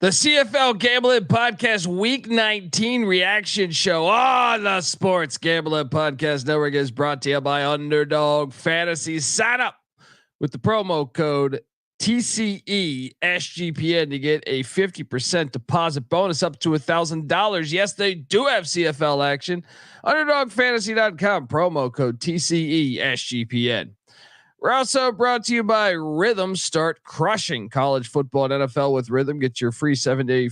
The CFL Gambling Podcast Week 19 reaction show on the Sports Gambling Podcast Network is brought to you by Underdog Fantasy. Sign up with the promo code TCESGPN to get a 50% deposit bonus up to $1,000. Yes, they do have CFL action. UnderdogFantasy.com, promo code TCESGPN. We're also brought to you by Rhythm. Start crushing college football and NFL with Rhythm. Get your free 7-day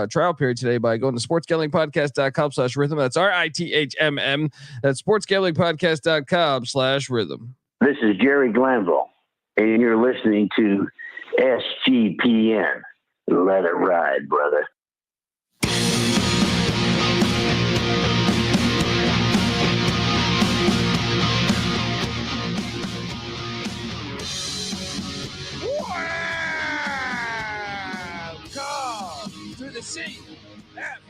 trial period today by going to sportsgamblingpodcast.com/rhythm. That's RITHMM. That's sportsgamblingpodcast.com/rhythm. This is Jerry Glanville, and you're listening to SGPN. Let it ride, brother. The CFL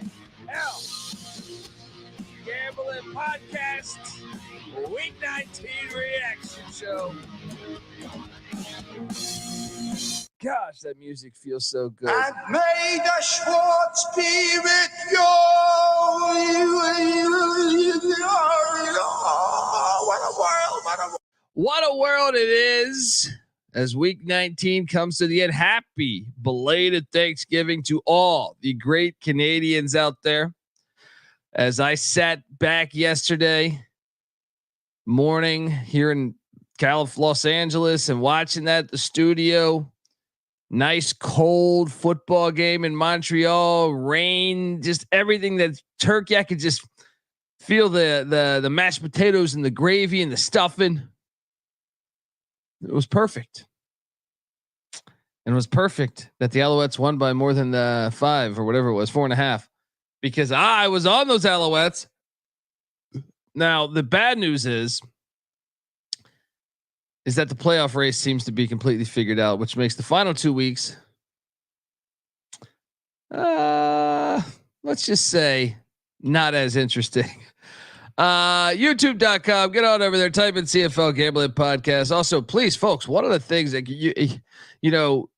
Gambling Podcast Week 19 reaction show. Gosh, that music feels so good. And may the Schwartz be with you. What a world, what a world it is. As week 19 comes to the end, happy belated Thanksgiving to all the great Canadians out there. As I sat back yesterday morning here in Los Angeles and watching that at the studio, nice cold football game in Montreal, rain, just everything that's turkey. I could just feel the mashed potatoes and the gravy and the stuffing. It was perfect. And it was perfect that the Alouettes won by more than 5 or whatever it was, 4.5, because I was on those Alouettes. Now, the bad news is that the playoff race seems to be completely figured out, which makes the final 2 weeks, let's just say, not as interesting. YouTube.com, get on over there, type in CFL Gambling Podcast. Also, please, folks, one of the things that you know,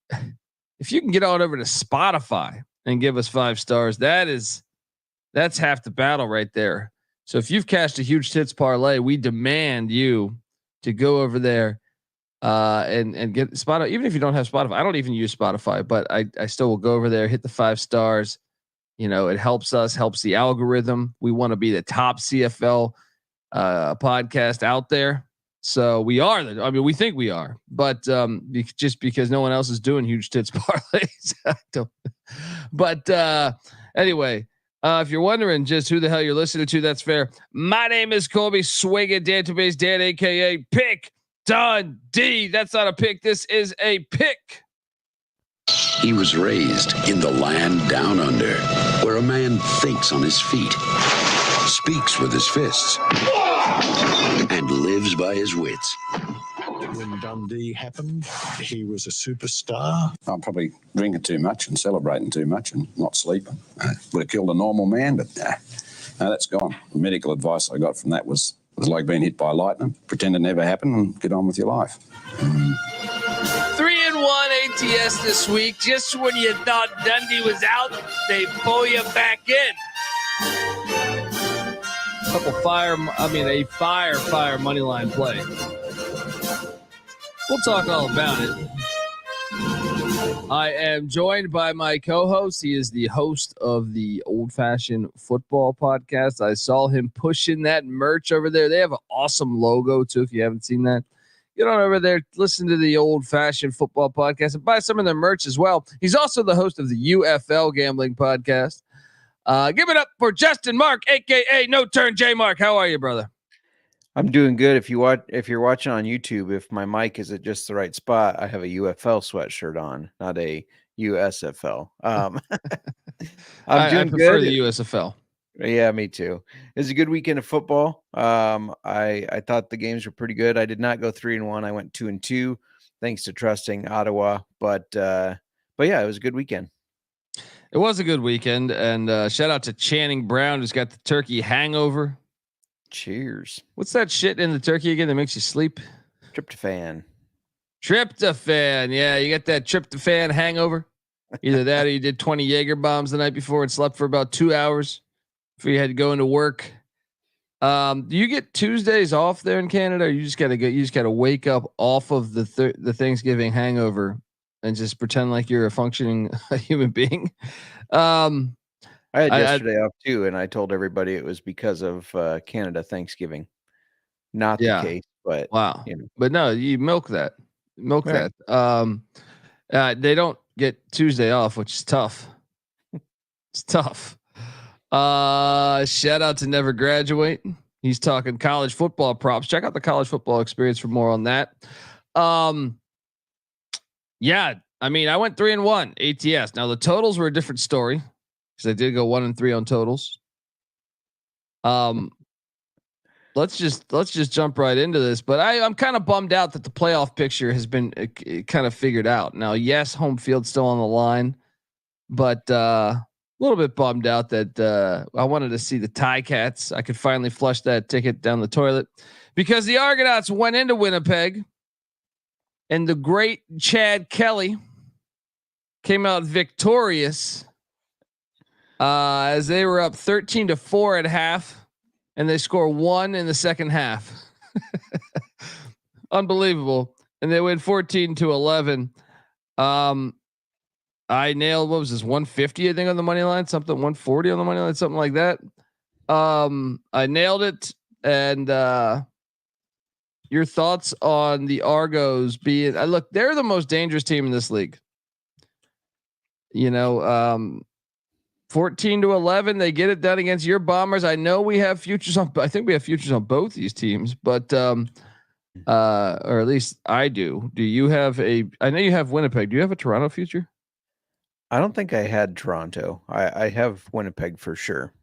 if you can get on over to Spotify and give us 5 stars, that's half the battle right there. So if you've cashed a huge tits parlay, we demand you to go over there and get Spotify. Even if you don't have Spotify, I don't even use Spotify, but I still will go over there, hit the 5 stars. You know, it helps us, helps the algorithm. We want to be the top CFL podcast out there. So we are. We think we are, but just because no one else is doing huge tits parlays. But anyway, if you're wondering just who the hell you're listening to, that's fair. My name is Colby Swinging Database Dan, aka Pick Dundee. That's not a pick. This is a pick. He was raised in the land down under, where a man thinks on his feet, speaks with his fists, and lives by his wits. When Dundee happened, he was a superstar. I'm probably drinking too much and celebrating too much and not sleeping. Would have killed a normal man, but no, that's gone. The medical advice I got from that was like being hit by lightning. Pretend it never happened and get on with your life. 3-1 ATS this week. Just when you thought Dundee was out, they pull you back in. A fire money line play. We'll talk all about it. I am joined by my co-host. He is the host of the Old Fashioned Football Podcast. I saw him pushing that merch over there. They have an awesome logo too. If you haven't seen that, get on over there, listen to the Old Fashioned Football Podcast, and buy some of their merch as well. He's also the host of the UFL Gambling Podcast. Give it up for Justin Mark, aka No Turn J Mark. How are you, brother? I'm doing good. If you're watching on YouTube, if my mic is at just the right spot, I have a UFL sweatshirt on, not a USFL. I'm doing I prefer good. The USFL. Yeah, me too. It was a good weekend of football. I thought the games were pretty good. I did not go 3-1. I went 2-2, thanks to trusting Ottawa. But yeah, it was a good weekend. It was a good weekend, and shout out to Channing Brown, who's got the turkey hangover. Cheers. What's that shit in the turkey again that makes you sleep? Tryptophan. Yeah, you got that tryptophan hangover. Either that or you did 20 Jaeger bombs the night before and slept for about 2 hours before you had to go into work. Do you get Tuesdays off there in Canada? Or you just gotta go. You just gotta wake up off of the Thanksgiving hangover and just pretend like you're a functioning human being. Um, I had yesterday off too, and I told everybody it was because of Canada Thanksgiving. Not the yeah, case, but wow. you know. But no, you milk that, Right. They don't get Tuesday off, which is tough. It's tough. Shout out to Never Graduate. He's talking college football props. Check out the college football experience for more on that. Yeah, I mean, I went 3-1 ATS. Now the totals were a different story because I did go 1-3 on totals. Let's just jump right into this. But I'm kind of bummed out that the playoff picture has been kind of figured out. Now, yes, home field's still on the line, but a little bit bummed out that I wanted to see the Ticats. I could finally flush that ticket down the toilet because the Argonauts went into Winnipeg, and the great Chad Kelly came out victorious as they were up 13-4 at half. And they score 1 in the second half. Unbelievable. And they win 14-11. I nailed, what was this, 150, I think, on the money line, something 140 on the money line, something like that. I nailed it. And your thoughts on the Argos being, look, they're the most dangerous team in this league. 14-11, they get it done against your Bombers. I know we have futures on. I think we have futures on both these teams, but or at least I do. Do you have a? I know you have Winnipeg. Do you have a Toronto future? I don't think I had Toronto. I have Winnipeg for sure.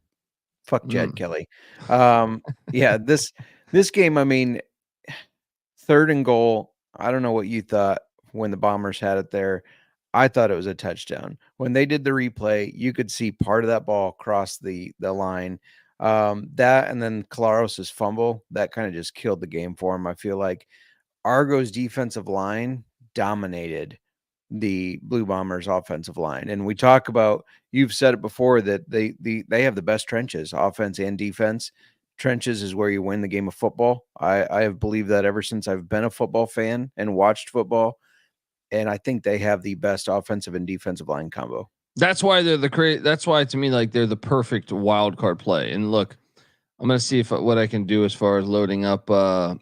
Fuck Chad Kelly. Yeah, this game. I mean, 3rd and goal. I don't know what you thought when the Bombers had it there. I thought it was a touchdown. When they did the replay, you could see part of that ball cross the line. That and then Claros' fumble, that kind of just killed the game for him. I feel like Argo's defensive line dominated the Blue Bombers offensive line. And we talk about, you've said it before, that they have the best trenches, offense and defense. Trenches is where you win the game of football. I have believed that ever since I've been a football fan and watched football. And I think they have the best offensive and defensive line combo. That's why they're that's why to me, like, they're the perfect wild card play. And look, I'm going to see what I can do as far as loading up over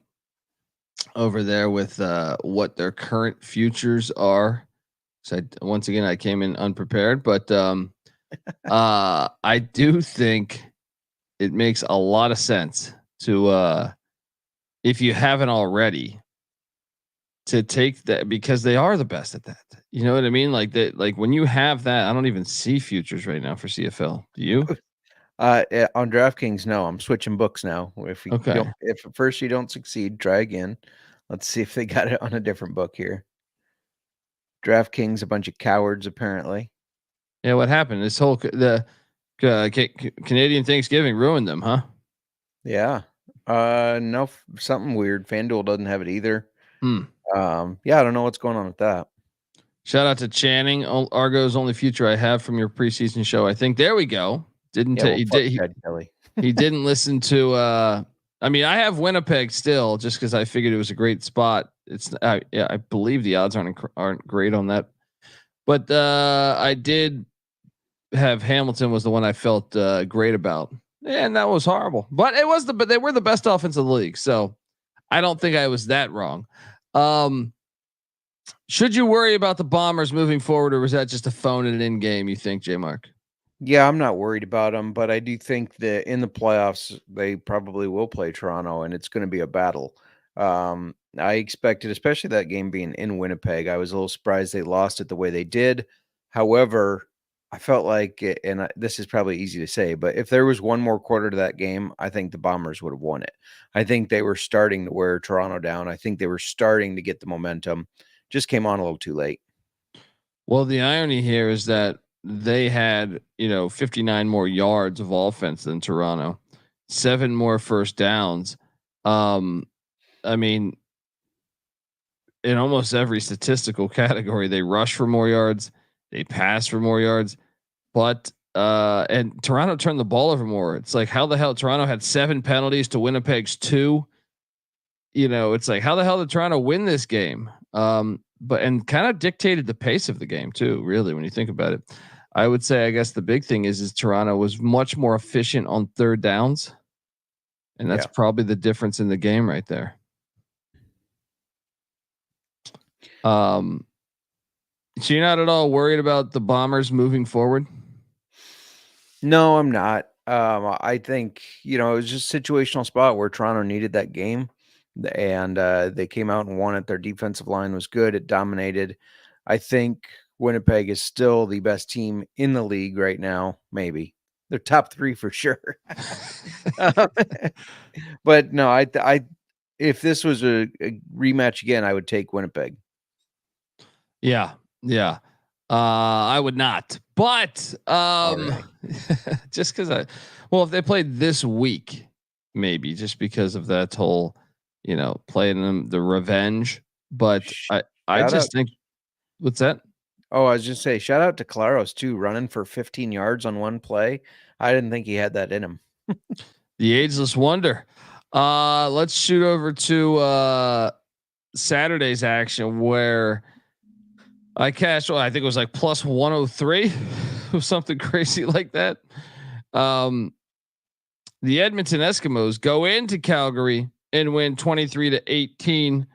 there with what their current futures are. So once again, I came in unprepared, but I do think it makes a lot of sense to if you haven't already, to take that, because they are the best at that. You know what I mean? Like that, like when you have that, I don't even see futures right now for CFL. Do you? On DraftKings, no. I'm switching books now. If if at first you don't succeed, try again. Let's see if they got it on a different book here. DraftKings, a bunch of cowards, apparently. Yeah, what happened? This whole Canadian Thanksgiving ruined them, huh? Yeah. No, something weird. FanDuel doesn't have it either. Yeah, I don't know what's going on with that. Shout out to Channing, Argo's only future I have from your preseason show. I think there we go. He didn't listen to. I mean, I have Winnipeg still, just because I figured it was a great spot. It's I believe the odds aren't great on that, but I did have Hamilton was the one I felt great about, and that was horrible. But it was but they were the best offense of the league, so I don't think I was that wrong. Should you worry about the Bombers moving forward, or was that just a phone and an in game, you think, J Mark? Yeah, I'm not worried about them, but I do think that in the playoffs, they probably will play Toronto, and it's going to be a battle. I expected, especially that game being in Winnipeg, I was a little surprised they lost it the way they did. However, I felt like, and this is probably easy to say, but if there was one more quarter to that game, I think the Bombers would have won it. I think they were starting to wear Toronto down. I think they were starting to get the momentum. Just came on a little too late. Well, the irony here is that they had, 59 more yards of offense than Toronto, 7 more first downs. I mean, in almost every statistical category, they rush for more yards. They passed for more yards, but and Toronto turned the ball over more. It's like, how the hell Toronto had 7 penalties to Winnipeg's 2. You know, it's like, how the hell did Toronto win this game? But and kind of dictated the pace of the game too. Really, when you think about it, I would say, I guess the big thing is Toronto was much more efficient on third downs, and that's probably the difference in the game right there. So you're not at all worried about the Bombers moving forward? No, I'm not. I think, it was just a situational spot where Toronto needed that game, and they came out and won it. Their defensive line was good. It dominated. I think Winnipeg is still the best team in the league right now. Maybe they're top 3 for sure. But no, I if this was a rematch again, I would take Winnipeg. Yeah. I would not, but Right. just because if they played this week, maybe just because of that whole, playing them the revenge. But I just think, what's that? Oh, I was just say, shout out to Claros too, running for 15 yards on one play. I didn't think he had that in him. The ageless wonder. Let's shoot over to Saturday's action where I cashed. I think it was like plus 103 or something crazy like that. The Edmonton Eskimos go into Calgary and win 23-18.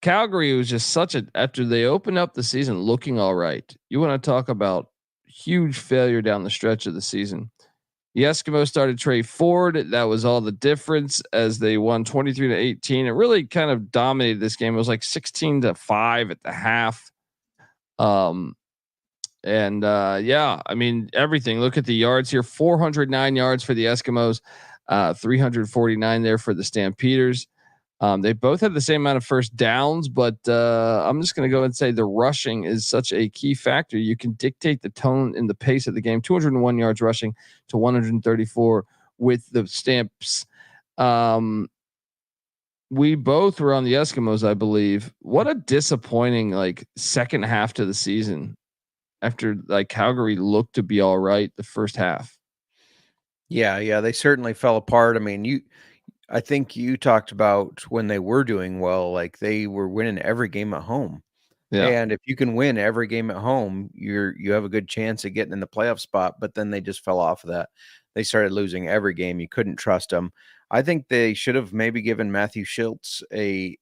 Calgary was just after they opened up the season looking all right. You want to talk about huge failure down the stretch of the season. The Eskimos started Trey Ford. That was all the difference as they won 23-18. It really kind of dominated this game. It was like 16-5 at the half. I mean, everything. Look at the yards here: 409 yards for the Eskimos, 349 there for the Stampeders. They both had the same amount of first downs, but I'm just going to go and say the rushing is such a key factor. You can dictate the tone and the pace of the game. 201 yards rushing to 134 with the Stamps. We both were on the Eskimos, I believe. What a disappointing second half to the season after Calgary looked to be all right the first half. Yeah, they certainly fell apart. I mean, I think you talked about when they were doing well, like they were winning every game at home. Yeah. And if you can win every game at home, you have a good chance of getting in the playoff spot. But then they just fell off of that. They started losing every game. You couldn't trust them. I think they should have maybe given Matthew Schultz a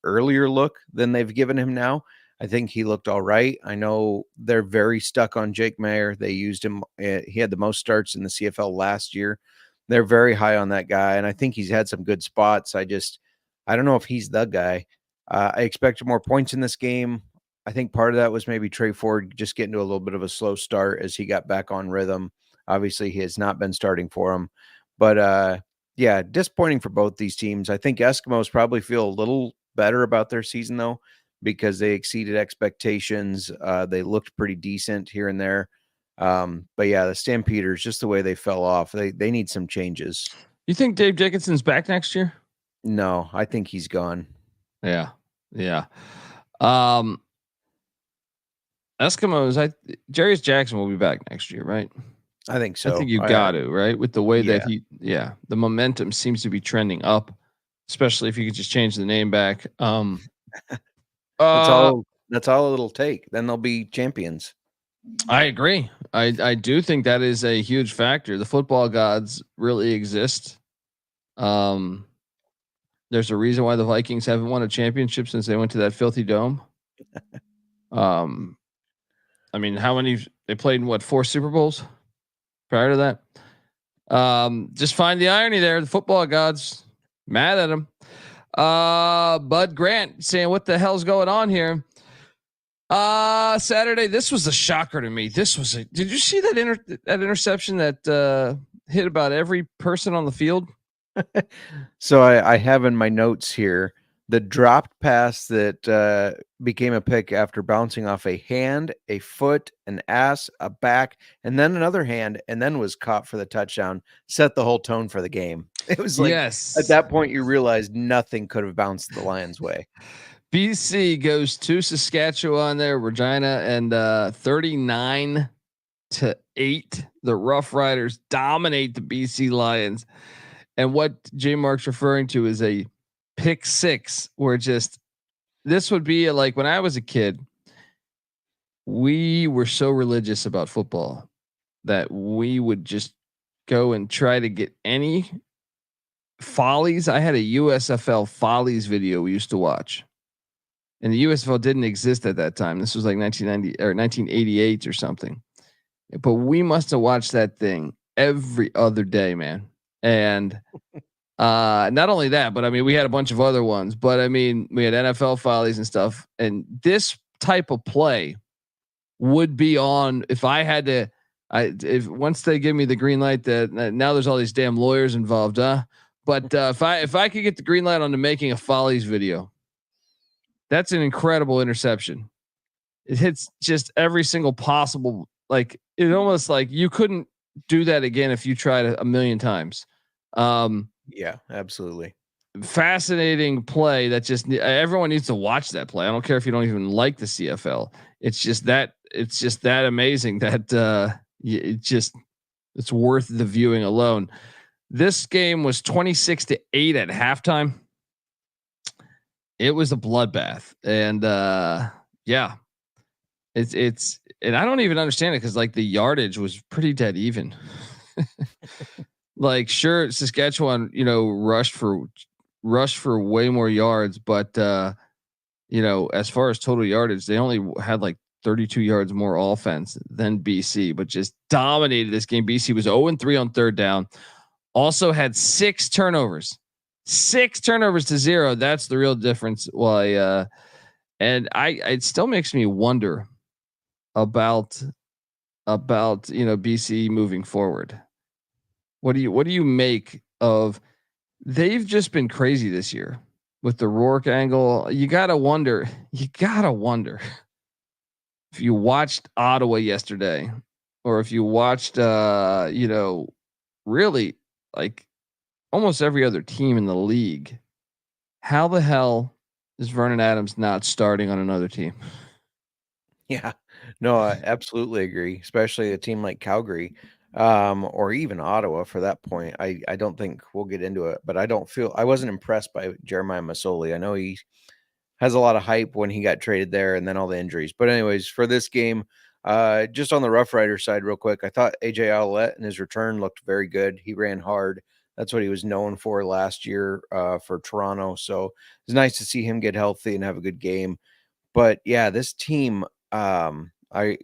earlier look than they've given him now. I think he looked all right. I know they're very stuck on Jake Mayer. They used him. He had the most starts in the CFL last year. They're very high on that guy, and I think he's had some good spots. I don't know if he's the guy. I expected more points in this game. I think part of that was maybe Trey Ford just getting to a little bit of a slow start as he got back on rhythm. Obviously, he has not been starting for him, but yeah, disappointing for both these teams. I think Eskimos probably feel a little better about their season though, because they exceeded expectations. They looked pretty decent here and there. But yeah, the Stampeders, just the way they fell off, they need some changes. You think Dave Dickinson's back next year? No, I think he's gone. Yeah. Eskimos, Jarius Jackson will be back next year, right? I think so. I think you got to, right? With the way that the momentum seems to be trending up, especially if you could just change the name back. That's all it'll take. Then they'll be champions. I agree. I do think that is a huge factor. The football gods really exist. There's a reason why the Vikings haven't won a championship since they went to that filthy dome. I mean, how many they played in 4 Super Bowls prior to that? Just find the irony there. The football gods mad at him. Bud Grant saying, "What the hell's going on here?" Saturday, this was a shocker to me. Did you see that interception that hit about every person on the field? So I have in my notes here the dropped pass that became a pick after bouncing off a hand, a foot, an ass, a back, and then another hand, and then was caught for the touchdown, set the whole tone for the game. It was like, yes. At that point, you realized nothing could have bounced the Lions' way. BC goes to Saskatchewan there, Regina, and 39-8. The Rough Riders dominate the BC Lions. And what J Mark's referring to is a pick six, where this would be like when I was a kid, we were so religious about football that we would just go and try to get any follies. I had a USFL follies video we used to watch. And the USFL didn't exist at that time. This was like 1990 or 1988 or something. But we must have watched that thing every other day, man. And not only that, but I mean, we had a bunch of other ones. But I mean, we had NFL follies and stuff. And this type of play would be on if I had to. If once they give me the green light that now there's all these damn lawyers involved, But if I could get the green light on to making a follies video. That's an incredible interception. It hits just every single possible, like it almost like you couldn't do that again if you tried a million times. Yeah, absolutely. Fascinating play that just everyone needs to watch that play. I don't care if you don't even like the CFL. It's just that amazing that it's worth the viewing alone. This game was 26-8 at halftime. It was a bloodbath, and it's and I don't even understand it because like the yardage was pretty dead even. Like sure, Saskatchewan, rushed for way more yards, but as far as total yardage, they only had like 32 yards more offense than BC, but just dominated this game. BC was 0-3 on third down. Also had 6 turnovers to 0. That's the real difference. Why? And it still makes me wonder about BC moving forward. What do you make of? They've just been crazy this year with the Rourke angle. You gotta wonder if you watched Ottawa yesterday, or if you watched really like almost every other team in the league. How the hell is Vernon Adams not starting on another team? Yeah, no, I absolutely agree, especially a team like Calgary, or even Ottawa for that point. I don't think we'll get into it, but I wasn't impressed by Jeremiah Masoli. I know he has a lot of hype when he got traded there and then all the injuries. But anyways, for this game, just on the Rough Rider side real quick, I thought AJ Ouellette in his return looked very good. He ran hard. That's what he was known for last year for Toronto. So it's nice to see him get healthy and have a good game. But yeah, this team, I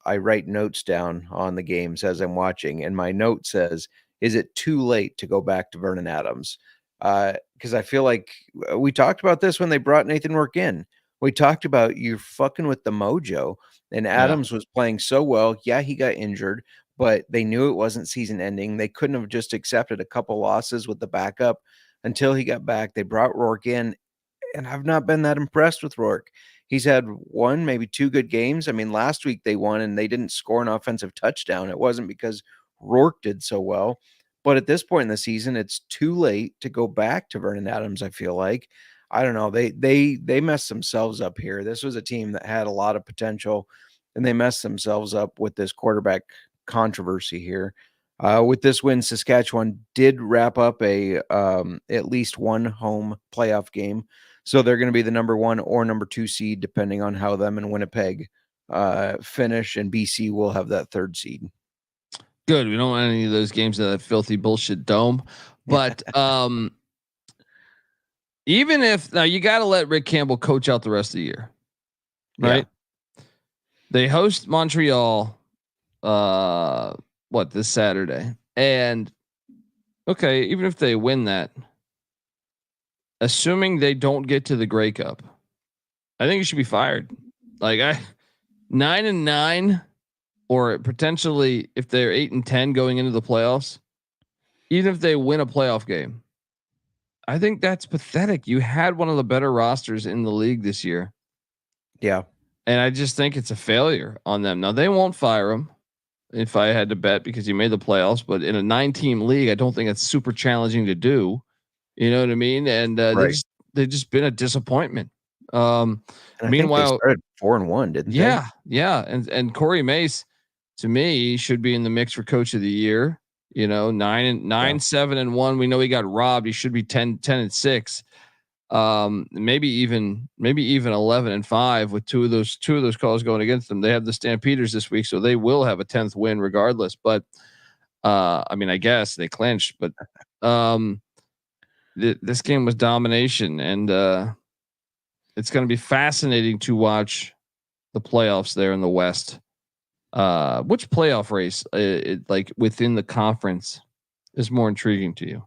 write notes down on the games as I'm watching, and my note says, "Is it too late to go back to Vernon Adams?" Because I feel like we talked about this when they brought Nathan Rourke in. We talked about you fucking with the mojo, and Adams was playing so well. Yeah, he got injured, but they knew it wasn't season ending. They couldn't have just accepted a couple losses with the backup until he got back. They brought Rourke in, and I've not been that impressed with Rourke. He's had 1, maybe 2 good games. I mean, last week they won and they didn't score an offensive touchdown. It wasn't because Rourke did so well. But at this point in the season, it's too late to go back to Vernon Adams, I feel like. I don't know. They messed themselves up here. This was a team that had a lot of potential, and they messed themselves up with this quarterback controversy here. With this win, Saskatchewan did wrap up a at least one home playoff game. So they're going to be the number 1 or number 2 seed, depending on how them and Winnipeg finish, and BC will have that 3rd seed. Good. We don't want any of those games in that filthy bullshit dome. But even if now you got to let Rick Campbell coach out the rest of the year, right? Yeah. They host Montreal, this Saturday, and okay, even if they win that, assuming they don't get to the Grey Cup, I think you should be fired. Like 9-9. Or potentially, if they're 8-10 going into the playoffs, even if they win a playoff game, I think that's pathetic. You had one of the better rosters in the league this year. Yeah. And I just think it's a failure on them. Now, they won't fire him if I had to bet because he made the playoffs. But in a 9-team league, I don't think it's super challenging to do. You know what I mean? And right. they've just been a disappointment. Um, And I think they meanwhile, started 4-1, didn't they? yeah, and Corey Mace, to me, should be in the mix for coach of the year. 7-1. We know he got robbed. He should be 10-6. Maybe even 11-5 with two of those calls going against them. They have the Stampeders this week, so they will have a 10th win regardless. But I mean, I guess they clinched, but this game was domination, and it's going to be fascinating to watch the playoffs there in the West. Which playoff race, like within the conference, is more intriguing to you?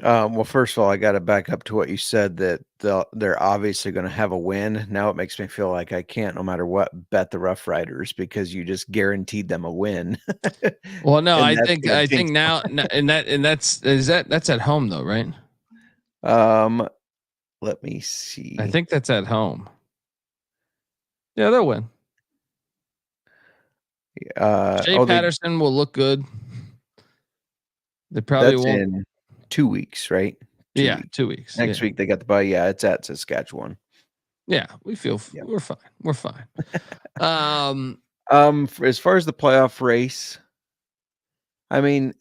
Well, first of all, I got to back up to what you said that they're obviously going to have a win. Now it makes me feel like I can't, no matter what, bet the Rough Riders because you just guaranteed them a win. Well, no, And I that's think gonna jinx now, that's at home though, right? Let me see. I think that's at home. Yeah, they'll win. Shea Patterson will look good. They probably that's won't. in 2 weeks, right? 2 weeks. 2 weeks. Next week they got the bye. Yeah, it's at Saskatchewan. Yeah, we feel we're fine. We're fine. As far as the playoff race, I mean,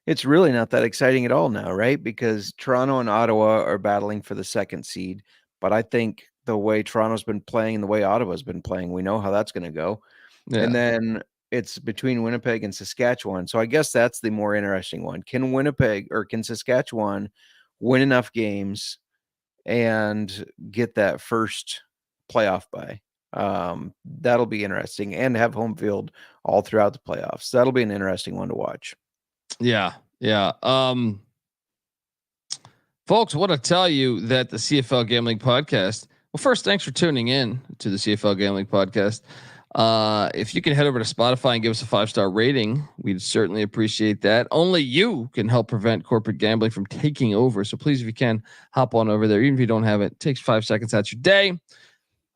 it's really not that exciting at all now, right? Because Toronto and Ottawa are battling for the second seed. But I think the way Toronto's been playing and the way Ottawa's been playing, we know how that's going to go. Yeah. And then it's between Winnipeg and Saskatchewan. So I guess that's the more interesting one. Can Winnipeg or can Saskatchewan win enough games and get that first playoff bye? That'll be interesting, and have home field all throughout the playoffs. That'll be an interesting one to watch. Yeah. Folks, I want to tell you that the CFL Gambling Podcast. Well, first, thanks for tuning in to the CFL Gambling Podcast. If you can head over to Spotify and give us a 5-star rating, we'd certainly appreciate that. Only you can help prevent corporate gambling from taking over. So please, if you can, hop on over there. Even if you don't have it, it takes 5 seconds out your day.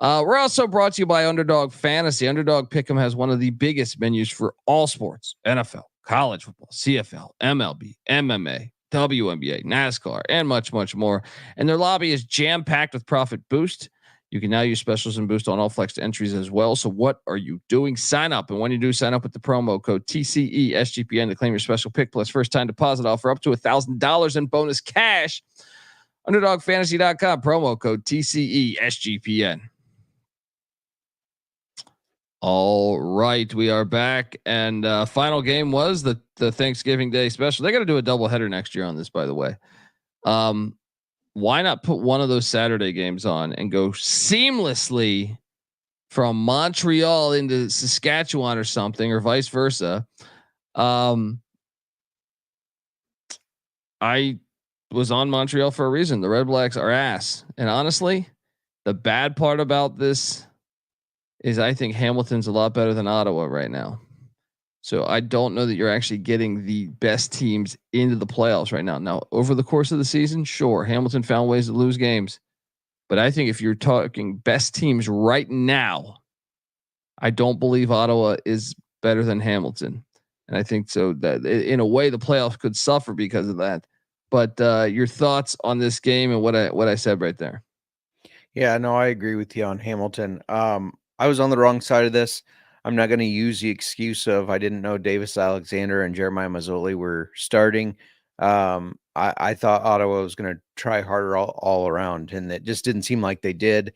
We're also brought to you by Underdog Fantasy. Underdog Pick'em has one of the biggest menus for all sports: NFL, college football, CFL, MLB, MMA, WNBA, NASCAR, and much, much more. And their lobby is jam-packed with profit boost. You can now use specials and boost on all flexed entries as well. So what are you doing? Sign up. And when you do, sign up with the promo code TCESGPN to claim your special pick plus first time deposit offer up to $1,000 in bonus cash. UnderdogFantasy.com, promo code TCESGPN. All right, we are back, and final game was the Thanksgiving Day special. They got to do a doubleheader next year on this, by the way. Why not put one of those Saturday games on and go seamlessly from Montreal into Saskatchewan or something, or vice versa? I was on Montreal for a reason. The Red Blacks are ass, and honestly, the bad part about this is I think Hamilton's a lot better than Ottawa right now. So I don't know that you're actually getting the best teams into the playoffs right now. Now, over the course of the season, sure, Hamilton found ways to lose games. But I think if you're talking best teams right now, I don't believe Ottawa is better than Hamilton. And I think so that in a way the playoffs could suffer because of that. But your thoughts on this game and what I said right there? Yeah, no, I agree with you on Hamilton. I was on the wrong side of this. I'm not going to use the excuse of I didn't know Davis Alexander and Jeremiah Mazzoli were starting. I thought Ottawa was going to try harder all around, and it just didn't seem like they did.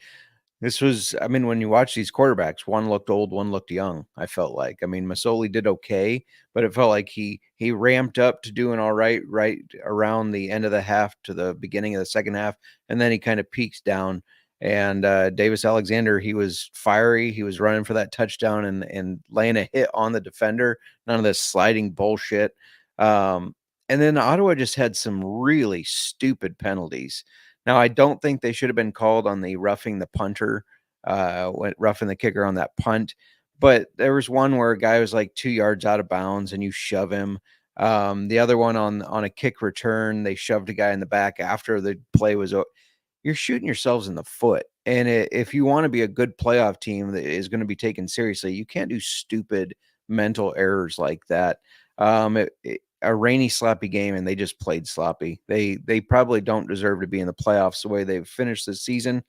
This was, I mean, when you watch these quarterbacks, one looked old, one looked young. I felt like, I mean, Mazzoli did okay, but it felt like he ramped up to doing all right around the end of the half to the beginning of the second half, and then he kind of peaks down. And Davis Alexander, he was fiery. He was running for that touchdown and laying a hit on the defender. None of this sliding bullshit. And then Ottawa just had some really stupid penalties. Now, I don't think they should have been called on the roughing the punter, roughing the kicker on that punt. But there was one where a guy was like 2 yards out of bounds and you shove him. The other one on a kick return, they shoved a guy in the back after the play was over. You're shooting yourselves in the foot. And if you want to be a good playoff team that is going to be taken seriously, you can't do stupid mental errors like that. a rainy, sloppy game, and they just played sloppy. They probably don't deserve to be in the playoffs the way they've finished this season.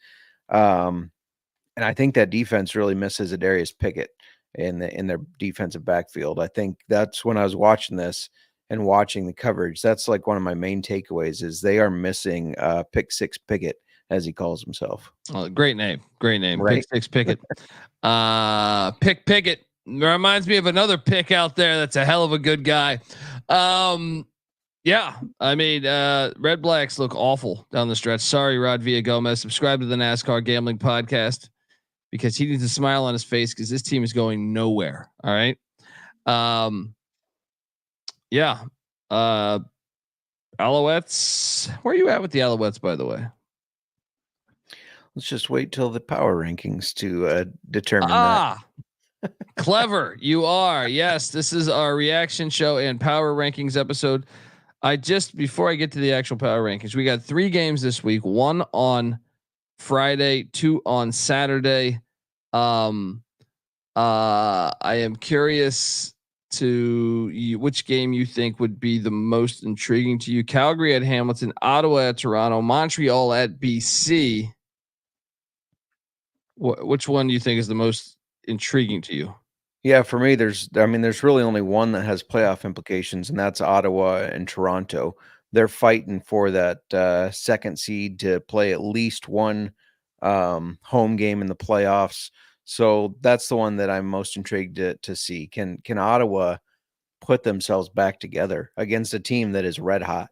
And I think that defense really misses Adarius Pickett in their defensive backfield. I think that's when I was watching this and watching the coverage. That's like one of my main takeaways is they are missing Pick Six Pickett, as he calls himself. Oh, great name. Right. Pick Six Pickett. Pick Pickett reminds me of another pick out there. That's a hell of a good guy. Yeah, I mean, Red Blacks look awful down the stretch. Sorry, Rod Villagomez. Subscribe to the NASCAR Gambling Podcast because he needs a smile on his face because this team is going nowhere. All right. Yeah. Alouettes. Where are you at with the Alouettes, by the way? Let's just wait till the power rankings to determine that. Clever. You are. Yes, this is our reaction show and power rankings episode. Before I get to the actual power rankings, we got 3 games this week, 1 on Friday, 2 on Saturday. I am curious which game you think would be the most intriguing to you. Calgary at Hamilton, Ottawa at Toronto, Montreal at BC. Which one do you think is the most intriguing to you? Yeah, for me, there's really only one that has playoff implications, and that's Ottawa and Toronto. They're fighting for that second seed to play at least one home game in the playoffs. So that's the one that I'm most intrigued to see. Can Ottawa put themselves back together against a team that is red hot?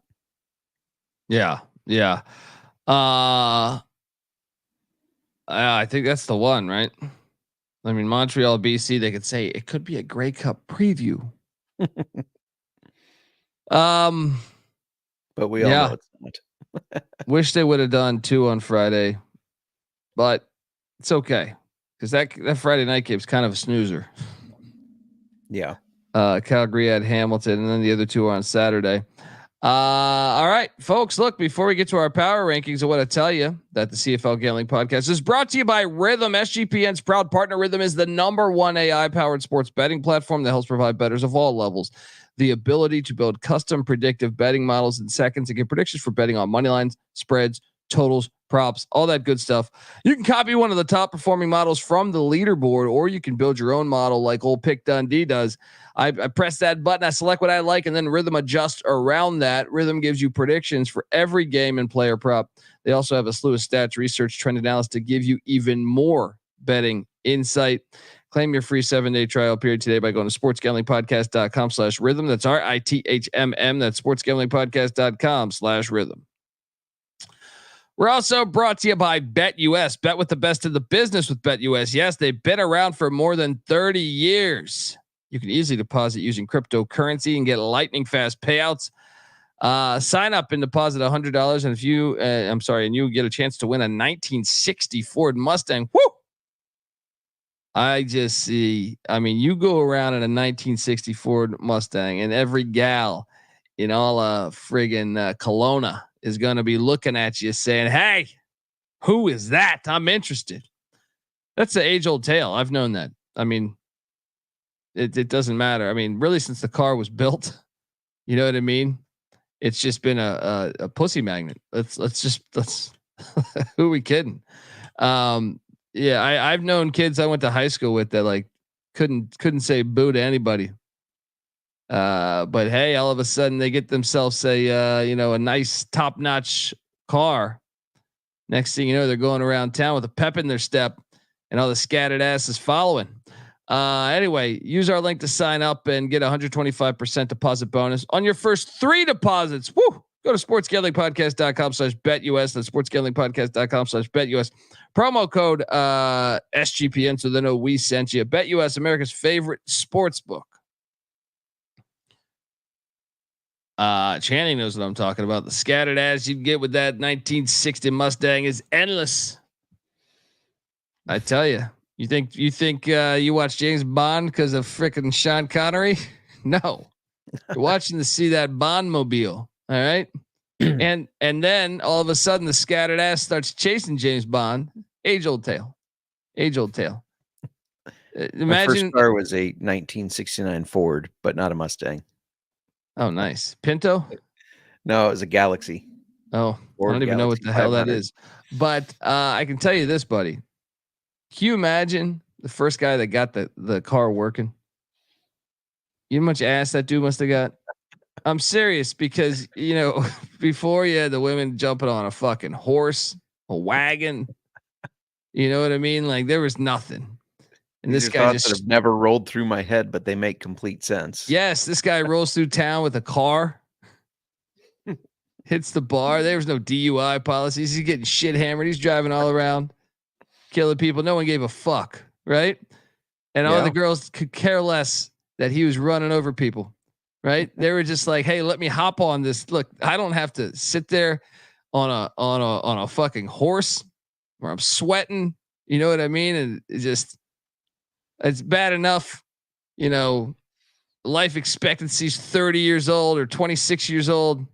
Yeah. I think that's the one, right? I mean, Montreal, BC, they could say it could be a Grey Cup preview. But we all know it's not. Wish they would have done 2 on Friday, but it's okay because that Friday night game's kind of a snoozer. Yeah. Calgary at Hamilton, and then the other 2 are on Saturday. All right, folks. Look, before we get to our power rankings, I want to tell you that the CFL Gambling Podcast is brought to you by Rhythm. SGPN's proud partner. Rhythm is the #1 AI-powered sports betting platform that helps provide bettors of all levels the ability to build custom predictive betting models in seconds and get predictions for betting on money lines, spreads, totals, props, all that good stuff. You can copy one of the top performing models from the leaderboard, or you can build your own model like old Pick Dundee does. I press that button, I select what I like, and then Rhythm adjusts around that. Rhythm gives you predictions for every game and player prop. They also have a slew of stats, research, trend analysis to give you even more betting insight. Claim your free 7-day trial period today by going to sportsgamblingpodcast.com/rhythm. That's RITHMM. That's sportsgamblingpodcast.com/rhythm. We're also brought to you by BetUS. Bet with the best of the business with BetUS. Yes, they've been around for more than 30 years. You can easily deposit using cryptocurrency and get lightning fast payouts. Sign up and deposit $100, and you get a chance to win a 1960 Ford Mustang. Woo! I just see. I mean, you go around in a 1960 Ford Mustang, and every gal in all friggin' Kelowna is going to be looking at you saying, "Hey, who is that? I'm interested." That's the age-old tale. I've known that. I mean, it doesn't matter. I mean, really, since the car was built, you know what I mean? It's just been a pussy magnet. Let's who are we kidding? Yeah, I've known kids I went to high school with that like couldn't say boo to anybody. But hey, all of a sudden they get themselves a nice top notch car. Next thing you know, they're going around town with a pep in their step, and all the scattered asses following. Anyway, use our link to sign up and get 125% deposit bonus on your first 3 deposits. Woo! Go to sportsgamblingpodcast.com/betus. That's sportsgamblingpodcast.com/betus. Promo code SGPN so they know we sent you. BetUS, America's favorite sports book. Channing knows what I'm talking about. The scattered ass you get with that 1960 Mustang is endless. I tell you. You think you watch James Bond because of frickin' Sean Connery? No, you're watching to see that Bond mobile. All right, and then all of a sudden the scattered ass starts chasing James Bond. Age old tale. Imagine my first car was a 1969 Ford, but not a Mustang. Oh, nice. Pinto? No, it was a Galaxy. Oh, I Ford don't even know what Galaxy the hell that 500. is. But I can tell you this, buddy. Can you imagine the first guy that got the car working? You know how much ass that dude must have got? I'm serious because before you had the women jumping on a fucking horse, a wagon. You know what I mean? Like there was nothing. And These this are guy thoughts that just have never rolled through my head, but they make complete sense. yes, this guy rolls through town with a car, hits the bar. There was no DUI policies. He's getting shit hammered. He's driving all around, killing people. No one gave a fuck, right? And all the girls could care less that he was running over people, right? They were just like, "Hey, let me hop on this. Look, I don't have to sit there on a fucking horse where I'm sweating. You know what I mean? And it's bad enough, life expectancy's 30 years old or 26 years old.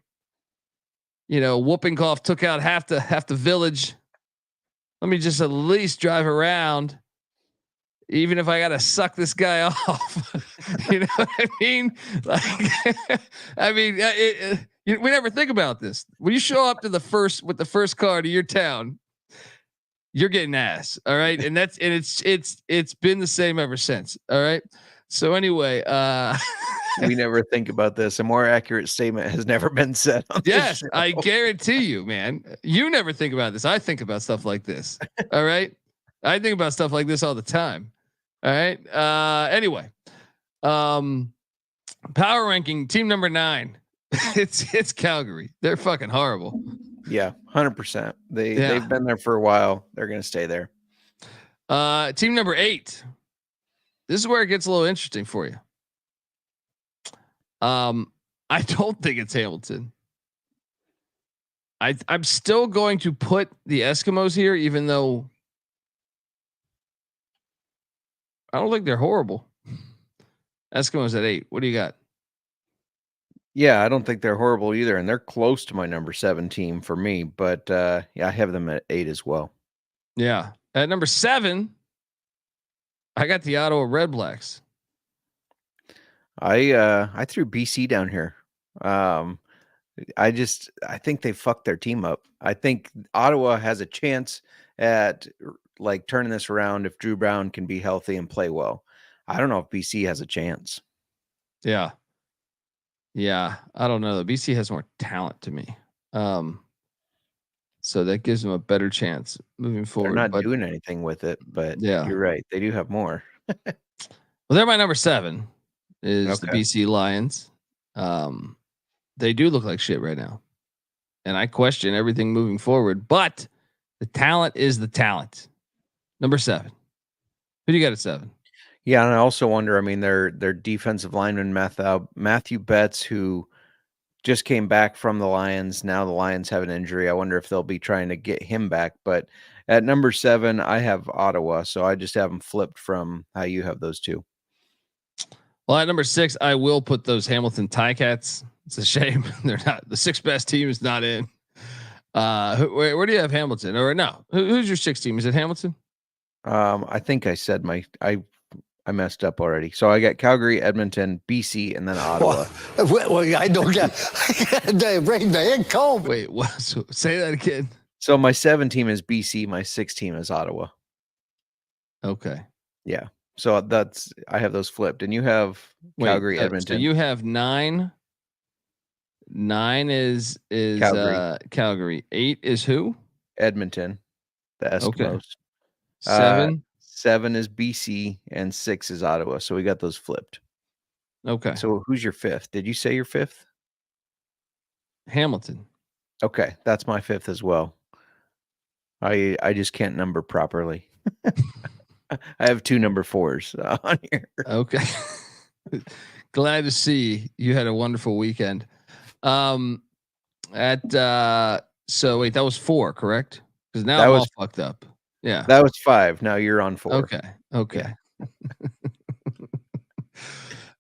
Whooping cough took out half the village. Let me just at least drive around." Even if I gotta suck this guy off, you know what I mean? Like, I mean, we never think about this. When you show up to the first car to your town, you're getting ass. All right, and it's been the same ever since. All right. So anyway, We never think about this. A more accurate statement has never been said on this yes, show. I guarantee you, man. You never think about this. I think about stuff like this. All right, I think about stuff like this all the time. All right. Anyway, power ranking team number 9. it's Calgary. They're fucking horrible. Yeah, 100%. They've been there for a while. They're gonna stay there. Team number 8. This is where it gets a little interesting for you. I don't think it's Hamilton. I'm still going to put the Eskimos here, even though I don't think they're horrible. Eskimos at 8. What do you got? Yeah, I don't think they're horrible either, and they're close to my number 7 team for me. But yeah, I have them at 8 as well. Yeah, at number 7, I got the Ottawa Red Blacks. I threw BC down here. I think they fucked their team up. I think Ottawa has a chance at like turning this around if Drew Brown can be healthy and play well. I don't know if BC has a chance. Yeah. Yeah. I don't know. BC has more talent to me. So that gives them a better chance moving forward. They're not doing anything with it, but yeah, you're right. They do have more. Well, they're my number 7 is the Okay. BC Lions. They do look like shit right now. And I question everything moving forward, but the talent is the talent. Number 7. Who do you got at 7? Yeah, and I also wonder, I mean, their defensive lineman Matthew Betts, who just came back from the Lions. Now the Lions have an injury. I wonder if they'll be trying to get him back. But at number 7, I have Ottawa, so I just have them flipped from how you have those two. Well, at number 6, I will put those Hamilton Ticats. It's a shame they're not. The 6th best team is not in. Where do you have Hamilton? Or no? Who's your 6th team? Is it Hamilton? I think I said I messed up already. So I got Calgary, Edmonton, BC, and then Ottawa. Well, I don't get. They bring the head cold. Wait, what? So say that again. So my 7 team is BC. My 6 team is Ottawa. Okay. Yeah. So I have those flipped, and you have Calgary, Edmonton. So you have 9. 9 is Calgary. 8 is who? Edmonton, the Eskimos. Okay. 7. 7 is BC, and 6 is Ottawa. So we got those flipped. Okay. So who's your 5th? Did you say your 5th? Hamilton. Okay, that's my 5th as well. I just can't number properly. I have 2 number 4s on here. Okay. Glad to see you had a wonderful weekend. So wait, that was 4, correct? Because now I'm all fucked up. Yeah. That was 5. Now you're on 4. Okay.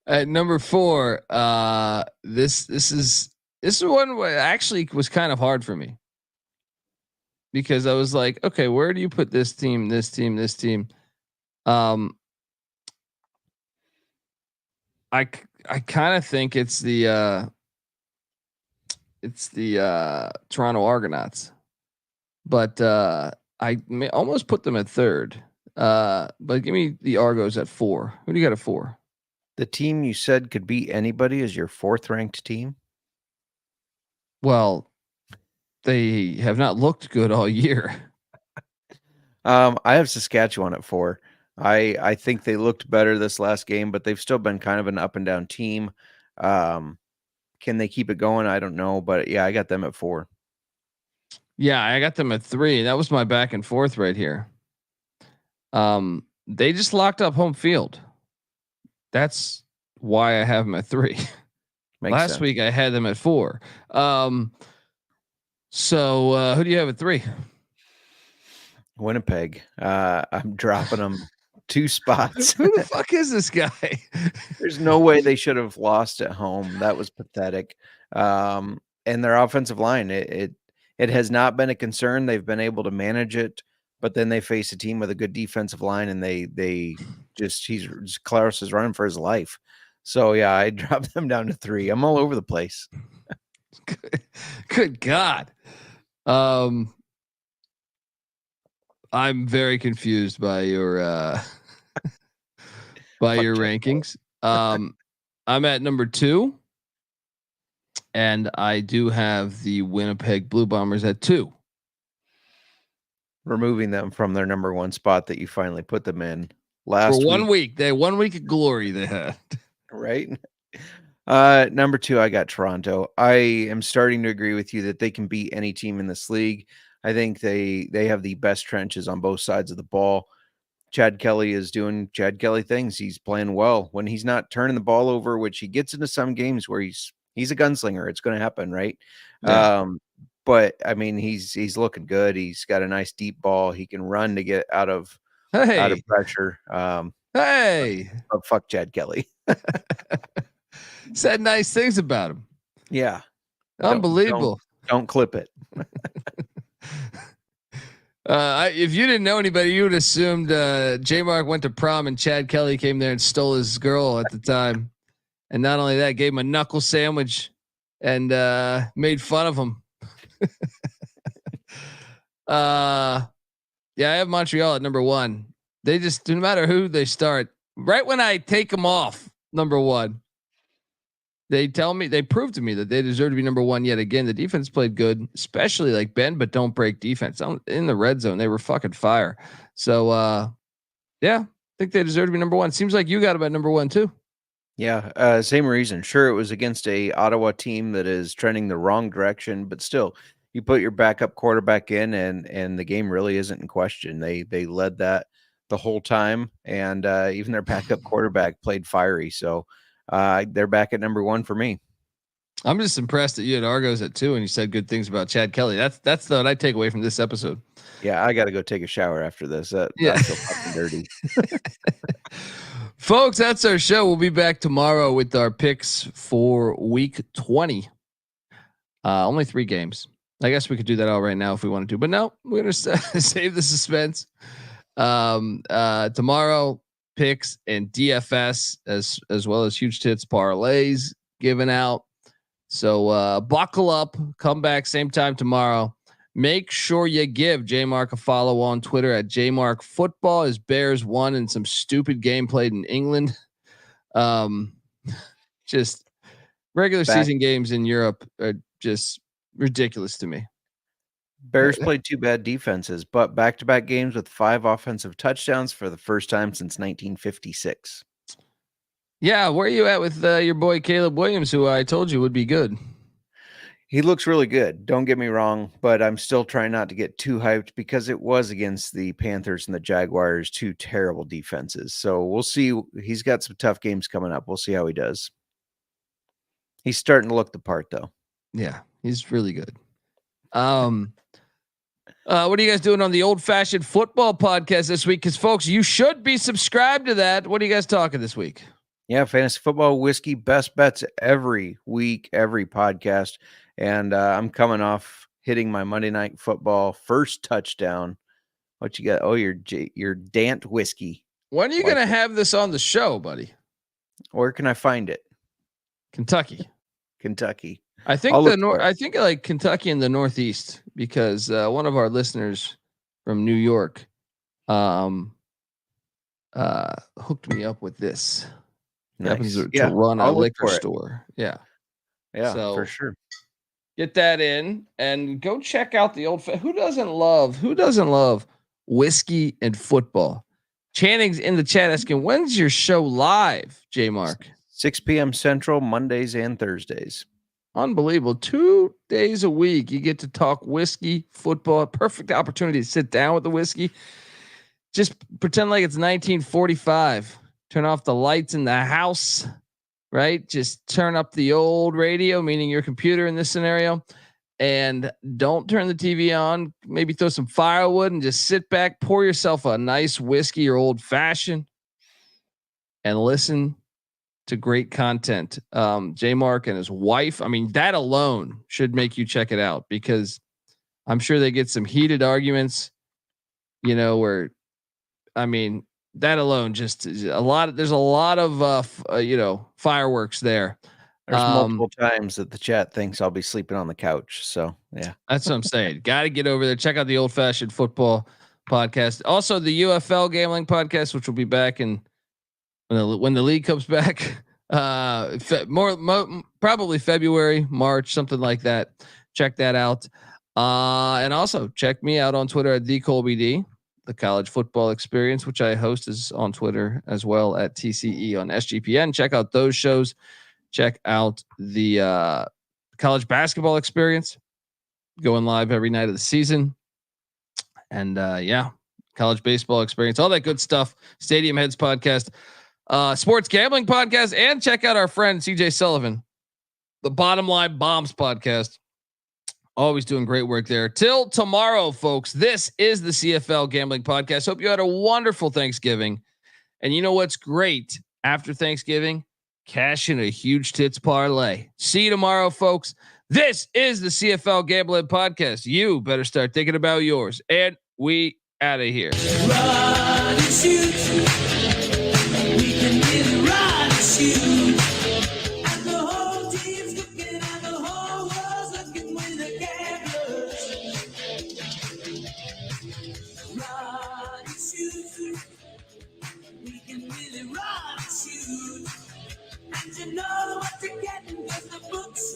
At number 4, this is one where actually was kind of hard for me. Because I was like, okay, where do you put this team, this team, this team? I kind of think it's the Toronto Argonauts, but I may almost put them at third. But give me the Argos at 4. Who do you got at 4? The team you said could beat anybody is your 4th ranked team. Well, they have not looked good all year. I have Saskatchewan at 4. I think they looked better this last game, but they've still been kind of an up and down team. Can they keep it going? I don't know, but yeah, I got them at 4. Yeah, I got them at 3. That was my back and forth right here. They just locked up home field. That's why I have them at 3. Last sense. week I had them at 4. So who do you have at 3? Winnipeg. I'm dropping them 2 spots. Who the fuck is this guy? There's no way they should have lost at home. That was pathetic. And their offensive line, it has not been a concern. They've been able to manage it, but then they face a team with a good defensive line, and Klaus is running for his life. So yeah, I dropped them down to 3. I'm all over the place. Good God. I'm very confused by your rankings. I'm at number 2, and I do have the Winnipeg Blue Bombers at 2. Removing them from their number 1 spot that you finally put them in last for 1 week. They had 1 week of glory they had. Right. Number 2, I got Toronto. I am starting to agree with you that they can beat any team in this league. I think they have the best trenches on both sides of the ball. Chad Kelly is doing Chad Kelly things. He's playing well when he's not turning the ball over, which he gets into some games where he's a gunslinger. It's going to happen, right? Yeah. But I mean, he's looking good. He's got a nice deep ball. He can run to get out of pressure. Hey, but fuck Chad Kelly. Said nice things about him. Yeah, unbelievable. Don't clip it. If you didn't know anybody, you would assumed J Mark went to prom and Chad Kelly came there and stole his girl at the time. And not only that, gave him a knuckle sandwich and made fun of him. Yeah, I have Montreal at number 1. They just, no matter who they start, right when I take them off number 1, they prove to me that they deserve to be number 1 yet again. The defense played good, especially like bend but don't break defense. In the red zone, they were fucking fire. So yeah, I think they deserve to be number 1. Seems like you got them at number 1 too. Yeah, same reason. Sure, it was against a Ottawa team that is trending the wrong direction, but still, you put your backup quarterback in, and the game really isn't in question. They led that the whole time, and even their backup quarterback played fiery. So they're back at number 1 for me. I'm just impressed that you had Argos at 2 and you said good things about Chad Kelly. That's what I take away from this episode. Yeah, I got to go take a shower after this. I feel fucking dirty. Folks, that's our show. We'll be back tomorrow with our picks for week 20. Only 3 games. I guess we could do that all right now if we wanted to, but no, we're going to save the suspense. Tomorrow, picks and DFS as well as huge tits parlays given out. So buckle up, come back same time tomorrow. Make sure you give J Mark a follow on Twitter at JMark Football. His Bears won in some stupid game played in England. Just regular season games in Europe are just ridiculous to me. Bears played 2 bad defenses, but back-to-back games with 5 offensive touchdowns for the first time since 1956. Yeah, where are you at with your boy Caleb Williams, who I told you would be good? He looks really good. Don't get me wrong, but I'm still trying not to get too hyped because it was against the Panthers and the Jaguars, 2 terrible defenses. So we'll see. He's got some tough games coming up. We'll see how he does. He's starting to look the part, though. Yeah, he's really good. What are you guys doing on the Old Fashioned Football podcast this week? Because folks, you should be subscribed to that. What are you guys talking this week? Yeah, fantasy football, whiskey, best bets every week, every podcast. And I'm coming off hitting my Monday Night Football first touchdown. What you got? Oh, your Dant whiskey. When are you going to have this on the show, buddy? Where can I find it? Kentucky. I think I think like Kentucky in the Northeast, because one of our listeners from New York hooked me up with this. He happens to run a liquor store. Yeah. Yeah, so for sure. Get that in and go check out the old. Who doesn't love whiskey and football? Channing's in the chat asking, when's your show live, J Mark? 6 p.m. Central, Mondays and Thursdays. Unbelievable. 2 days a week. You get to talk whiskey, football. Perfect opportunity to sit down with the whiskey. Just pretend like it's 1945. Turn off the lights in the house, right? Just turn up the old radio, meaning your computer in this scenario, and don't turn the TV on. Maybe throw some firewood and just sit back, pour yourself a nice whiskey or old fashioned, and listen to great content. J Mark and his wife. I mean, that alone should make you check it out, because I'm sure they get some heated arguments, where, I mean, that alone just there's a lot of fireworks there. There's multiple times that the chat thinks I'll be sleeping on the couch. So yeah, that's what I'm saying. Got to get over there. Check out the Old Fashioned Football podcast. Also the UFL gambling podcast, which will be back when the league comes back. Probably February, March, something like that. Check that out. And also check me out on Twitter at TheColbyD. The college football experience, which I host, is on Twitter as well at TCE on SGPN. Check out those shows. Check out the college basketball experience, going live every night of the season. And college baseball experience, all that good stuff. Stadium Heads podcast, sports gambling podcast, and check out our friend CJ Sullivan, the Bottom Line Bombs podcast. Always doing great work there. Till tomorrow, folks. This is the CFL Gambling Podcast. Hope you had a wonderful Thanksgiving. And you know what's great after Thanksgiving? Cash in a huge tits parlay. See you tomorrow, folks. This is the CFL Gambling Podcast. You better start thinking about yours. And we out of here. Run and shoot. We can really run and shoot. And the whole team's looking and the whole world's looking with the gamblers. Run and shoot. We can really run and shoot. And you know what you're getting, 'cause the books